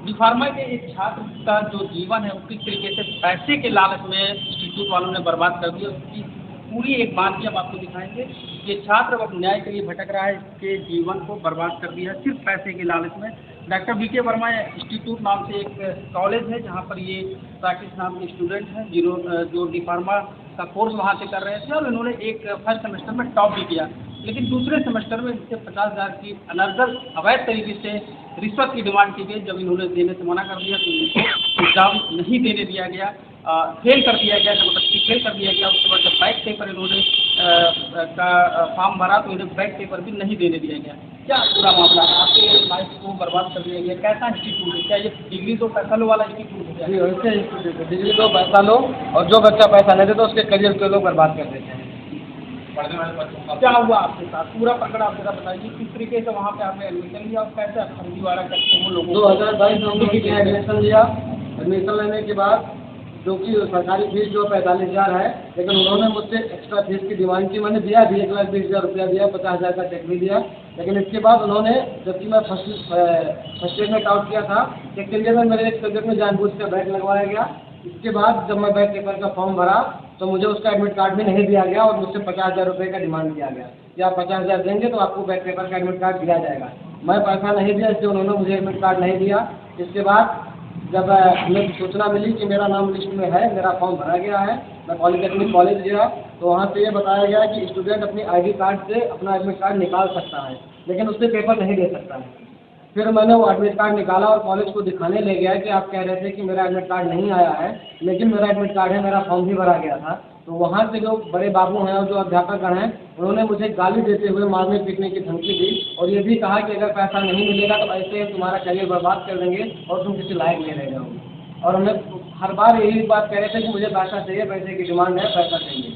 D pharma के एक छात्र का जो जीवन है वो किस तरीके से पैसे के लालच में इंस्टीट्यूट वालों ने बर्बाद कर दिया, उसकी पूरी एक बातचीत हम आपको दिखाएंगे। ये छात्र अब न्याय के लिए भटक रहा है, इसके जीवन को बर्बाद कर दिया सिर्फ पैसे के लालच में। Doctor V K. वर्मा इंस्टीट्यूट नाम से एक कॉलेज है जहाँ पर ये राकेश नाम के स्टूडेंट हैं जो डी फार्मा का कोर्स वहाँ से कर रहे थे और इन्होंने एक फर्स्ट सेमेस्टर में टॉप भी किया, लेकिन दूसरे सेमेस्टर में इनसे 50,000 की अनर्गल अवैध तरीके से रिश्वत की डिमांड की गई। जब इन्होंने देने से मना कर दिया तो इनको एग्ज़ाम नहीं देने दिया गया, फेल कर दिया गया, ज़बरदस्ती फेल कर दिया गया। उसके बाद जब बैक पेपर इन्होंने का फॉर्म भरा तो इन्हें बैक पेपर भी नहीं देने दिया गया। क्या पूरा मामला है? आपके लाइफ को बर्बाद कर दिया गया, कैसा इंस्टीट्यूट है? क्या ये डिग्री दो पैसा लो वाला इंस्टीट्यूट है? जी वैसे इंस्टीट्यूट है, डिग्री दो पैसा लो, और जो बच्चा पैसा नहीं देता उसके करियर को लोग बर्बाद कर देते हैं। क्या हुआ आपके साथ? पूरा प्रकरण आप जरा बताइए, किस तरीके से वहाँ पे आपने एडमिशन लिया और कैसे आप फर्जीवाड़ा करके वो लोगों 2022 में एडमिशन लिया। एडमिशन लेने के बाद जो कि सरकारी फीस जो 45,000 है, लेकिन उन्होंने मुझसे एक्स्ट्रा फीस की डिमांड की। मैंने दिया भी 1,20,000 रुपया दिया, 50,000 का चेक भी दिया। लेकिन इसके बाद उन्होंने, जबकि मैं फर्स्ट ईयर में आउट किया था, सेकेंड ईयर में मेरे एक सब्जेक्ट में जानबूझ कर बैक लगवाया गया। इसके बाद जब मैं बैक पेपर का फॉर्म भरा तो मुझे उसका एडमिट कार्ड भी नहीं दिया गया और मुझसे 50,000 रुपये का डिमांड किया गया कि आप 50,000 देंगे तो आपको बैक पेपर का एडमिट कार्ड दिया जाएगा। मैं पैसा नहीं दिया, इसलिए उन्होंने मुझे एडमिट कार्ड नहीं दिया। इसके बाद जब हमें सूचना मिली कि मेरा नाम लिस्ट में है, मेरा फॉर्म भरा गया है, मैं पॉलिटेक्निक कॉलेज गया तो वहाँ से ये बताया गया कि स्टूडेंट अपनी ID कार्ड से अपना एडमिट कार्ड निकाल सकता है, लेकिन उससे पेपर नहीं दे सकता है। फिर मैंने वो एडमिट कार्ड निकाला और कॉलेज को दिखाने ले गया कि आप कह रहे थे कि मेरा एडमिट कार्ड नहीं आया है, लेकिन मेरा एडमिट कार्ड है, मेरा फॉर्म भी भरा गया था। तो वहाँ से जो बड़े बाबू हैं और जो अध्यापकगण हैं, उन्होंने मुझे गाली देते हुए मारने पीटने की धमकी दी और ये भी कहा कि अगर पैसा नहीं मिलेगा तो ऐसे तुम्हारा करियर बर्बाद कर देंगे और तुम किसी लायक नहीं रह जाओगे। और हमें हर बार यही बात कह रहे थे कि मुझे पैसा चाहिए, पैसे की डिमांड है, पैसा चाहिए।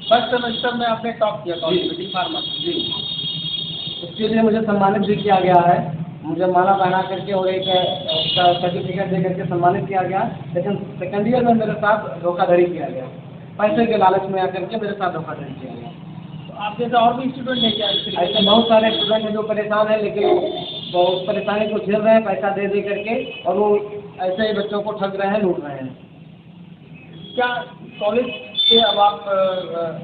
फर्स्ट सेमेस्टर में आपने टॉप किया कॉलेज में डी फार्मा जी, उसके लिए मुझे सम्मानित भी किया गया है। मुझे माला पहना करके और एक सर्टिफिकेट दे करके सम्मानित किया गया। लेकिन सेकेंड ईयर में मेरे साथ धोखाधड़ी किया गया, पैसे के लालच में आकर के मेरे साथ धोखाधड़ी किया गया। तो आप जैसे और भी स्टूडेंट हैं क्या? ऐसे बहुत सारे स्टूडेंट हैं जो परेशान हैं, लेकिन बहुत परेशानी को झेल रहे हैं पैसा दे दे करके, और वो ऐसे ही बच्चों को ठग रहे हैं, लूट रहे हैं। क्या कॉलेज से अब आप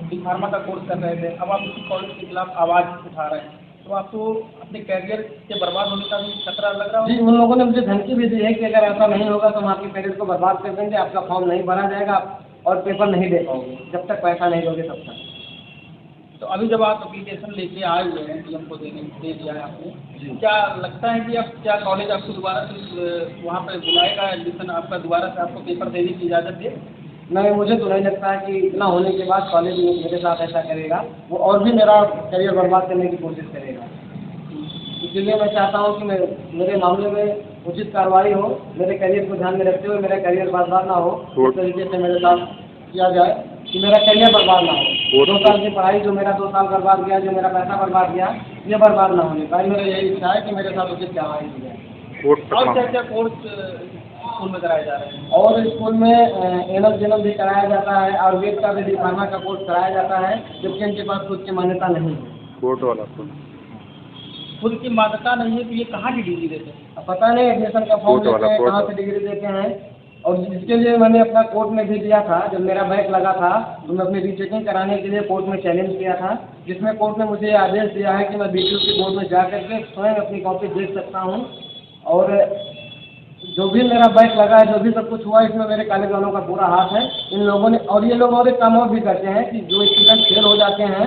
डी फार्मा का कोर्स कर रहे थे, अब आप उसी कॉलेज के खिलाफ आवाज़ उठा रहे हैं, तो आपको अपने कैरियर के बर्बाद होने का भी खतरा लग रहा जी, उन लोगों ने मुझे धमकी भी दी है कि अगर ऐसा नहीं होगा तो हम आपके कैरियर को बर्बाद कर देंगे, आपका फॉर्म नहीं भरा जाएगा और पेपर नहीं दे पाओगे जब तक पैसा नहीं दोगे तब तक। तो अभी जब आप एप्लीकेशन लेके आए हुए हैं, DM को दे दिया है आपने, क्या लगता है कि अब क्या कॉलेज आपको दोबारा से वहाँ पर बुलाएगा, एडमिशन आपका दोबारा से आपको पेपर देने की इजाज़त दे? नहीं, मुझे तो नहीं लगता है कि इतना होने के बाद कॉलेज मेरे साथ ऐसा करेगा, वो और भी मेरा करियर बर्बाद करने की कोशिश करेगा। इसलिए मैं चाहता हूँ कि मेरे मामले में उचित कार्रवाई हो, मेरे करियर को ध्यान में रखते हुए मेरा करियर बर्बाद ना हो, उस तरीके से मेरे साथ किया जाए कि मेरा करियर बर्बाद ना हो। 2 साल की पढ़ाई जो मेरा 2 साल बर्बाद गया, जो मेरा पैसा बर्बाद गया, ये बर्बाद ना होने पाए। मेरा यही इच्छा है कि मेरे साथ उचित कार्रवाई की जाए। और क्या क्या कोर्स स्कूल में कराए जा रहे हैं? और स्कूल में एनल जनल भी कराया जाता है, आयुर्वेद का भी डी फार्मा का कोर्स कराया जाता है, जबकि इनके पास खुद की मान्यता नहीं है। कोर्ट वाला खुद की मान्यता नहीं है तो ये कहाँ की डिग्री देते हैं? अब पता नहीं एडमिशन का फॉर्म लेते हैं, कहाँ से डिग्री देते हैं। और जिसके लिए मैंने अपना कोर्ट में भी दिया था, जब मेरा बैक लगा था तो मैं अपनी रीचेकिंग कराने के लिए कोर्ट में चैलेंज किया था, जिसमें कोर्ट ने मुझे आदेश दिया है कि मैं BTU बोर्ड में जा करके स्वयं अपनी कॉपी देख सकता हूँ। और जो भी मेरा बैक लगा है, जो भी सब कुछ हुआ, इसमें मेरे कॉलेज वालों का पूरा हाथ है। इन लोगों ने, और ये लोग और एक काम और भी करते हैं कि जो स्टूडेंट फेल हो जाते हैं,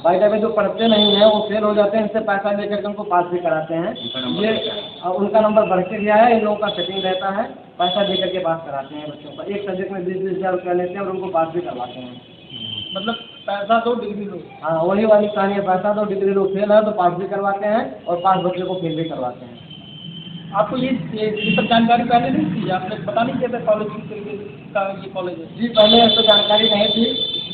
बाई द वे जो पढ़ते नहीं हैं वो फेल हो जाते हैं, इनसे पैसा लेकर के उनको पास भी कराते हैं। ये उनका नंबर बढ़ के गया है, इन लोगों का सेटिंग रहता है, पैसा दे करके पास कराते हैं बच्चों का। एक सब्जेक्ट में 20-20 हज़ार रुपया लेते हैं और उनको पास भी करवाते हैं। मतलब पैसा दो डिग्री लो। हाँ, वही वाली कहानी है, पैसा दो डिग्री लो, फेल है तो पास भी करवाते हैं और 5 बच्चों को फेल भी करवाते हैं। आपको ये सब जानकारी पहले नहीं थी? आपने पता नहीं किया था कॉलेज किस तरीके का ये कॉलेज है? जी, पहले ऐसा जानकारी नहीं थी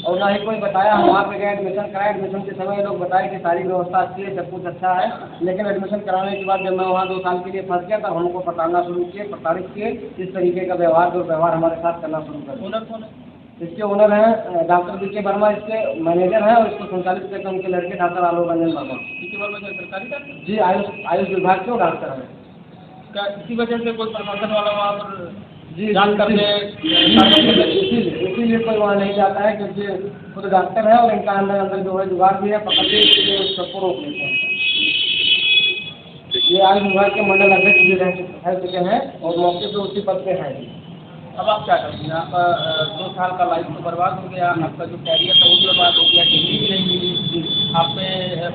और ना ही कोई बताया। हम वहाँ पे गए, एडमिशन कराए। एडमिशन के समय लोग बताए कि सारी व्यवस्था अच्छी है, सब कुछ अच्छा है, लेकिन एडमिशन कराने के बाद जब मैं वहाँ 2 साल के लिए फंस गया तब हमको पटाना शुरू किए, प्रताड़ित किए, इस तरीके का व्यवहार हमारे साथ करना शुरू कर दिया। ओनर कौन है? इसके ओनर हैं डॉक्टर वी.के. वर्मा, इसके मैनेजर हैं, और इसको संचालित करके उनके लड़के डॉक्टर आलोक रंजन वर्मा। वी.के. वर्मा सरकारी डॉक्टर? जी, आयुष विभाग के डॉक्टर हैं। क्या इसी वजह से कोई प्रशासन वाला वहाँ पर जी जांच करने इसीलिए कोई वहाँ नहीं जाता है, क्योंकि खुद डॉक्टर है और इनका अंदर अंदर जो है जुगाड़ भी है, पकड़ते इसलिए सबको रोक लेते हैं। ये आज विभाग के मंडल अध्यक्ष भी रह चुके हैं और मौके पे उसी पद पे हैं। अब आप क्या करेंगे? आपका 2 साल का लाइफ तो बर्बाद हो गया, आपका जो कैरियर था वो भी बर्बाद हो गया, डिग्री भी नहीं मिली, आप पे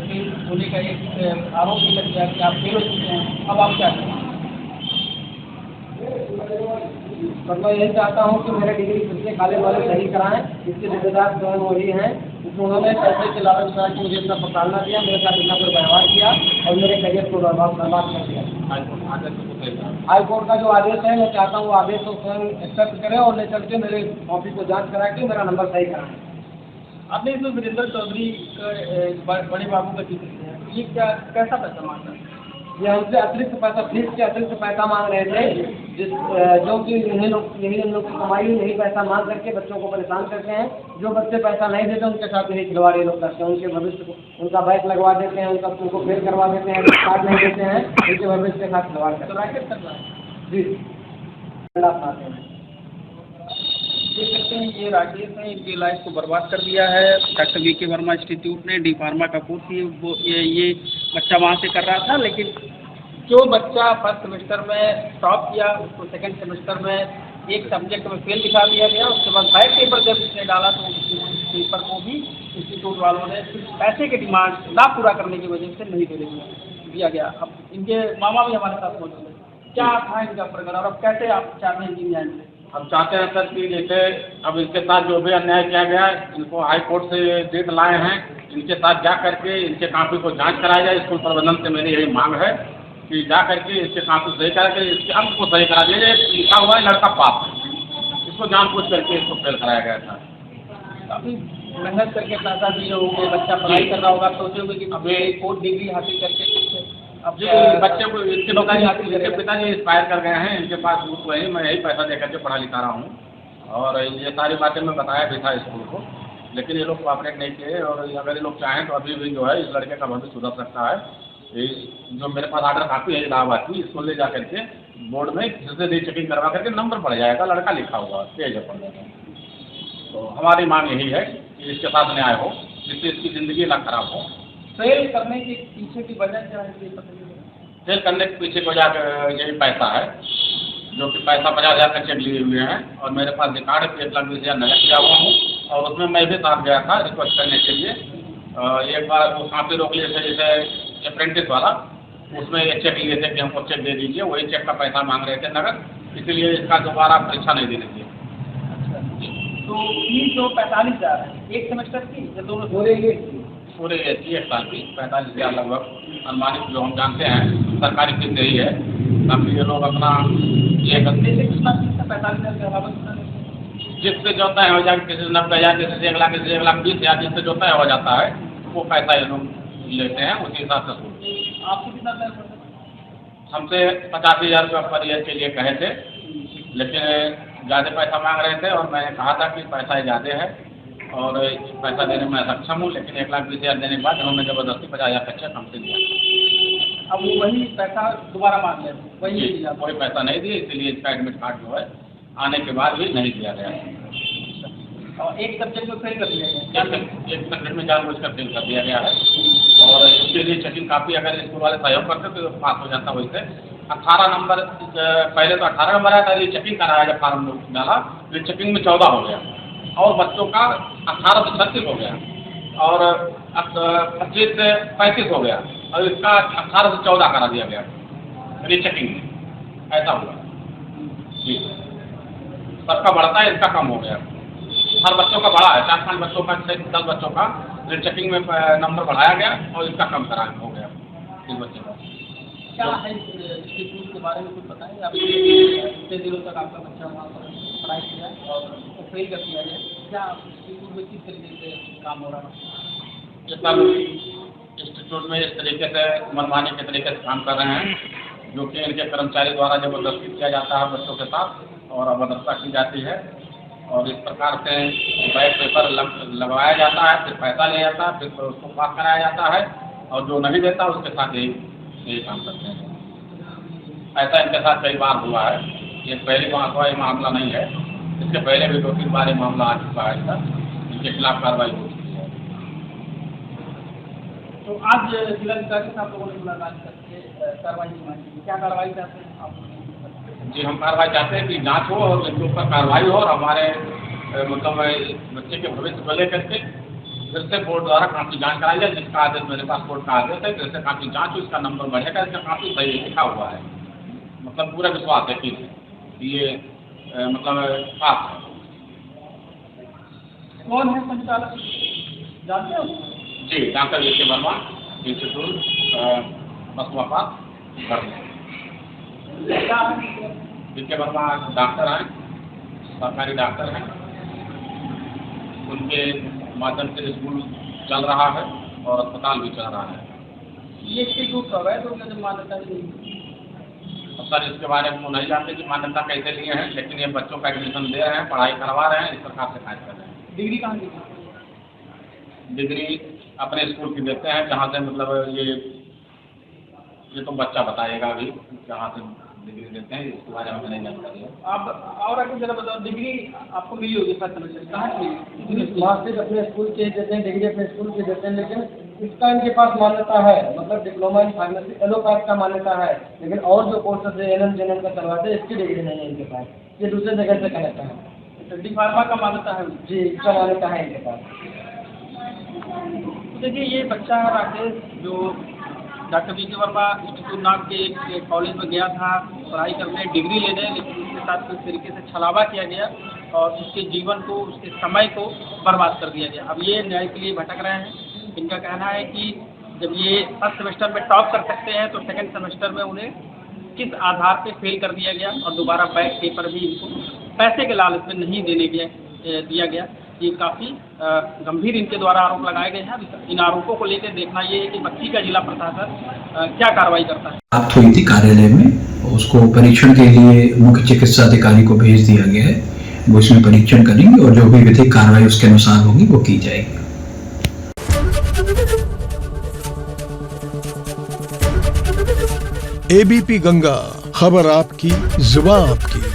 फेल होने का एक आरोप भी लग गया कि आप फेल हो चुके हैं। अब आप क्या करेंगे? पर मैं यही चाहता हूँ कि मेरे डिग्री फिर से कॉलेज वाले सही कराएं, इसके जिम्मेदार स्वयं वही हैं, इसमें उन्होंने पैसे के लालच में मुझे इतना पकड़ना दिया, मेरे साथ इतना कोई व्यवहार किया और मेरे करियर को बर्बाद कर दिया। हाई कोर्ट का जो आदेश है, मैं चाहता हूँ वो आदेश को स्वयं एक्सेप्ट करें और ले चल के मेरे कॉपी को जांच करा के मेरा नंबर सही कराएं। आपने इसमें वीरेंद्र चौधरी का बड़े बाबू का जिक्र किया, ये क्या कैसा पैसा मांगता है? ये हमसे अतिरिक्त पैसा, फीस के अतिरिक्त पैसा मांग रहे थे, जो कि यही इन लोग की कमाई यही पैसा मांग करके बच्चों को परेशान करते हैं। जो बच्चे पैसा नहीं देते उनके साथ यही खिलवाड़ ये लोग करते हैं, उनके भविष्य को, उनका बैक लगवा देते हैं, उनको फेल करवा देते हैं, कार्ड नहीं देते हैं, उनके भविष्य के साथ खिलवाड़ करते हैं। तो रैकेट कर रहा है जी, अपनाते हैं। देख सकते हैं ये राकेश ने इनकी लाइफ को बर्बाद कर दिया है। Doctor V K. वर्मा इंस्टीट्यूट ने डी फार्मा का कोर्स वो ये बच्चा वहाँ से कर रहा था, लेकिन जो बच्चा फर्स्ट सेमेस्टर में टॉप किया उसको सेकंड सेमेस्टर में एक सब्जेक्ट में फेल दिखा दिया गया। उसके बाद बैक पेपर जब इसने डाला तो उस पेपर को भी इंस्टीट्यूट वालों ने पैसे के डिमांड ना पूरा करने की वजह से नहीं दिया गया। अब इनके मामा भी हमारे साथ मौजूद है, क्या था इनका प्रकरण और अब कैसे आप चाहते हैं कि न्याय मिले? हम चाहते हैं सर कि जैसे अब इनके साथ जो भी अन्याय किया गया है, इनको हाई कोर्ट से डेट लाए हैं, इनके साथ जा करके इनके कापी को जांच कराया जाए। स्कूल प्रबंधन से मेरी यही मांग है कि जा करके इसके कापी सही करके इसके अंक को सही करा दिया। लिखा हुआ है लड़का पास है, इसको जानबूझ करके इसको फेल कराया गया था। काफ़ी मेहनत करके पैसा दिए होंगे, बच्चा पढ़ाई कर रहा होगा, सोचे होंगे कि अभी कोर्ट डिग्री हासिल करके अब जी बच्चे को इसके पिताजी इंस्पायर कर गए हैं, इनके पास बुक वही मैं यही पैसा दे करके पढ़ा लिखा रहा हूँ और ये सारी बातें मैं बताया भी था स्कूल को, लेकिन ये लोग कोऑपरेट नहीं किए। और अगर ये लोग चाहें तो अभी भी जो है इस लड़के का भविष्य सुधर सकता है। जो मेरे पास ऑर्डर कापी है इलाहाबाद की, इसको ले जा करके बोर्ड में फिर से चेकिंग करवा करके नंबर बढ़ जाएगा, लड़का लिखा हुआ तेज है पढ़ने में। तो हमारी मांग यही है कि इसके साथ न्याय हो, जिससे इसकी ज़िंदगी ना खराब हो। फेल करने के पीछे की वजह क्या है? फेल करने के पीछे वजह यही पैसा है, जो कि पैसा 50,000 का चेक लिए हुए हैं और मेरे पास रिकॉर्ड 1,20,000 नगद किया हुआ हूँ और उसमें मैं भी साथ गया था रिक्वेस्ट करने के लिए। एक बार वो कापी रोक लिए थे जैसे अप्रेंटिस वाला, उसमें ये चेक लिए थे कि हमको चेक दे दीजिए, वही चेक का पैसा मांग रहे थे नगद, इसीलिए इसका दोबारा परीक्षा नहीं देने दिए। तो फीस जो 45,000 है एक सेमेस्टर की या दोनों? पूरे एक साल की 45,000 लगभग अनुमानित जो हम जानते हैं सरकारी फीस यही है। ताकि ये लोग अपना ये कितना फीस है? 45,000 के अलावा जिससे जो तय हो जाए, किसी से 90,000, किसी से 1 लाख, किसी से 1,20,000, जिससे जो तय हो जाता है वो पैसा ये लोग लेते हैं, उसी हिसाब से सूट। आपको कितना तय करते हैं? हमसे 85,000 रुपये पर ईयर के लिए कहे थे, लेकिन ज़्यादा पैसा मांग रहे थे और मैंने कहा था कि पैसा ज़्यादा है और पैसा देने में सक्षम हूँ, लेकिन 1,20,000 देने के बाद उन्होंने ज़बरदस्ती 50,000 का चेक हमसे दिया। अब वो वही पैसा दोबारा मांग रहे थे, वही दिया? कोई पैसा नहीं दिए, इसीलिए इसका एडमिट कार्ड जो है आने के बाद भी नहीं दिया गया। और एक सब्जेक्ट में फेल कर दिया गया? एक सब्जेक्ट में जानबूझकर फेल कर दिया गया है और इसके लिए चेकिंग कापी अगर स्कूल वाले सहयोग करते तो पास हो जाता। वैसे 18 नंबर, पहले तो 18 नंबर आया था, ये चेकिंग कराया जब फार्म डाला तो चेकिंग में 14 हो गया और बच्चों का 18 से 36 हो गया और 25 से 35 हो गया और इसका 18 से 14 करा दिया गया रीचेकिंग में। ऐसा हुआ जी, सबका बढ़ता है, इसका कम हो गया। हर बच्चों का बढ़ा है, 4-5 बच्चों का, 10 बच्चों का रीचेकिंग में नंबर बढ़ाया गया और इसका कम करा हो गया इस बच्चे का। क्या है इंस्टीट्यूट के बारे में कुछ बताएंगे आप? कितने दिनों तक आपका बच्चा वहाँ पर पढ़ाई किया और उसको फेल कर दिया गया, क्या इंस्टीट्यूट में किस तरीके से काम हो रहा है? ये सब इंस्टीट्यूट में इस तरीके से मनमानी के तरीके से काम कर रहे हैं, जो कि इनके कर्मचारी द्वारा जबरदस्ती किया जाता है बच्चों के साथ और अभद्रता की जाती है और इस प्रकार से बैक पेपर लगवाया जाता है, फिर पैसा लिया जाता है, फिर उसको पास कराया जाता है और जो नहीं देता उसके साथ यही काम करते हैं। ऐसा इनके साथ कई बार हुआ है। ये पहली बार हुआ, ये मामला नहीं है, इसके पहले भी 2-3 बार ये मामला आ चुका है इसका, इनके खिलाफ कार्रवाई हो चुकी है। तो आज जिलाधिकारी से आप लोगों ने मुलाकात करके कार्रवाई की मांग की, क्या कार्रवाई चाहते हैं आप? जी, हम कार्रवाई चाहते हैं कि जांच हो और इनके ऊपर कार्रवाई हो, और हमारे मतलब बच्चे के भविष्य को लेकर के फिर से बोर्ड द्वारा काफी जांच कराई जाए। जिसका आदेश मेरे पास कोर्ट का आदेश है, जैसे काफी जांच हो, इसका नंबर बढ़ेगा, इसका काफी सही लिखा हुआ है, मतलब पूरा विश्वास है कि ये मतलब पास है। कौन है संचालक, जानते हो? जी, डॉक्टर वीके वर्मा, इंस्टीट्यूट बसवापात वीके वर्मा डॉक्टर हैं, सरकारी डॉक्टर हैं, उनके माध्यम से स्कूल चल रहा है और अस्पताल भी चल रहा है। ये इंस्टीट्यूट अवैध हो गया जब मान्यता नहीं? अब सर इसके बारे में नहीं जानते कि मान्यता कैसे लिए हैं, लेकिन ये बच्चों का एडमिशन दे रहे हैं, पढ़ाई करवा रहे हैं, इस प्रकार से कार्य कर रहे हैं। डिग्री कहाँ की? डिग्री अपने स्कूल की देते हैं, जहाँ से मतलब ये तो बच्चा बताएगा अभी जहाँ से डिग्री देते हैं, इसके बारे में नहीं जानकारी है। आप और आगे जरा बताओ, डिग्री आपको मिली होगी फर्स्ट सेमेस्टर, कहाँ से मिली? मार्कशीट अपने स्कूल के देते हैं, डिग्री अपने स्कूल के देते हैं, लेकिन इसका इनके पास मान्यता है, मतलब डिप्लोमा इन फार्मेसी एलोपैथ का मान्यता है, लेकिन और जो कोर्सेज है एनएम जेएनएम का करवाते हैं, इसकी डिग्री नहीं है इनके पास, ये दूसरे जगह से कहता है। डी फार्मा का मान्यता है? जी, इसका मान्यता है इनके पास। देखिए, ये बच्चा राकेश जो डॉक्टर वीके वर्मा इंस्टीट्यूट नाम के एक कॉलेज में गया था पढ़ाई करने, डिग्री लेने, लेकिन उसके साथ किस तरीके से छलावा किया गया और उसके जीवन को, उसके समय को बर्बाद कर दिया गया। अब ये न्याय के लिए भटक रहे हैं। इनका कहना है कि जब ये फर्स्ट सेमेस्टर में टॉप कर सकते हैं तो सेकंड सेमेस्टर में उन्हें किस आधार पे फेल कर दिया गया और दोबारा बैक पेपर भी इनको पैसे के लालच में नहीं दिया गया। ये काफ़ी गंभीर इनके द्वारा आरोप लगाए गए हैं। इन आरोपों को लेकर देखना ये है कि बच्ची का जिला प्रशासन क्या कार्रवाई करता है। प्राप्त हुई थी कार्यालय में, उसको परीक्षण के लिए मुख्य चिकित्सा अधिकारी को भेज दिया गया है, वो इसमें परीक्षण करेंगे और जो भी विधिक कार्रवाई उसके अनुसार होगी वो की जाएगी। एबीपी गंगा, खबर आपकी, जुबान आपकी।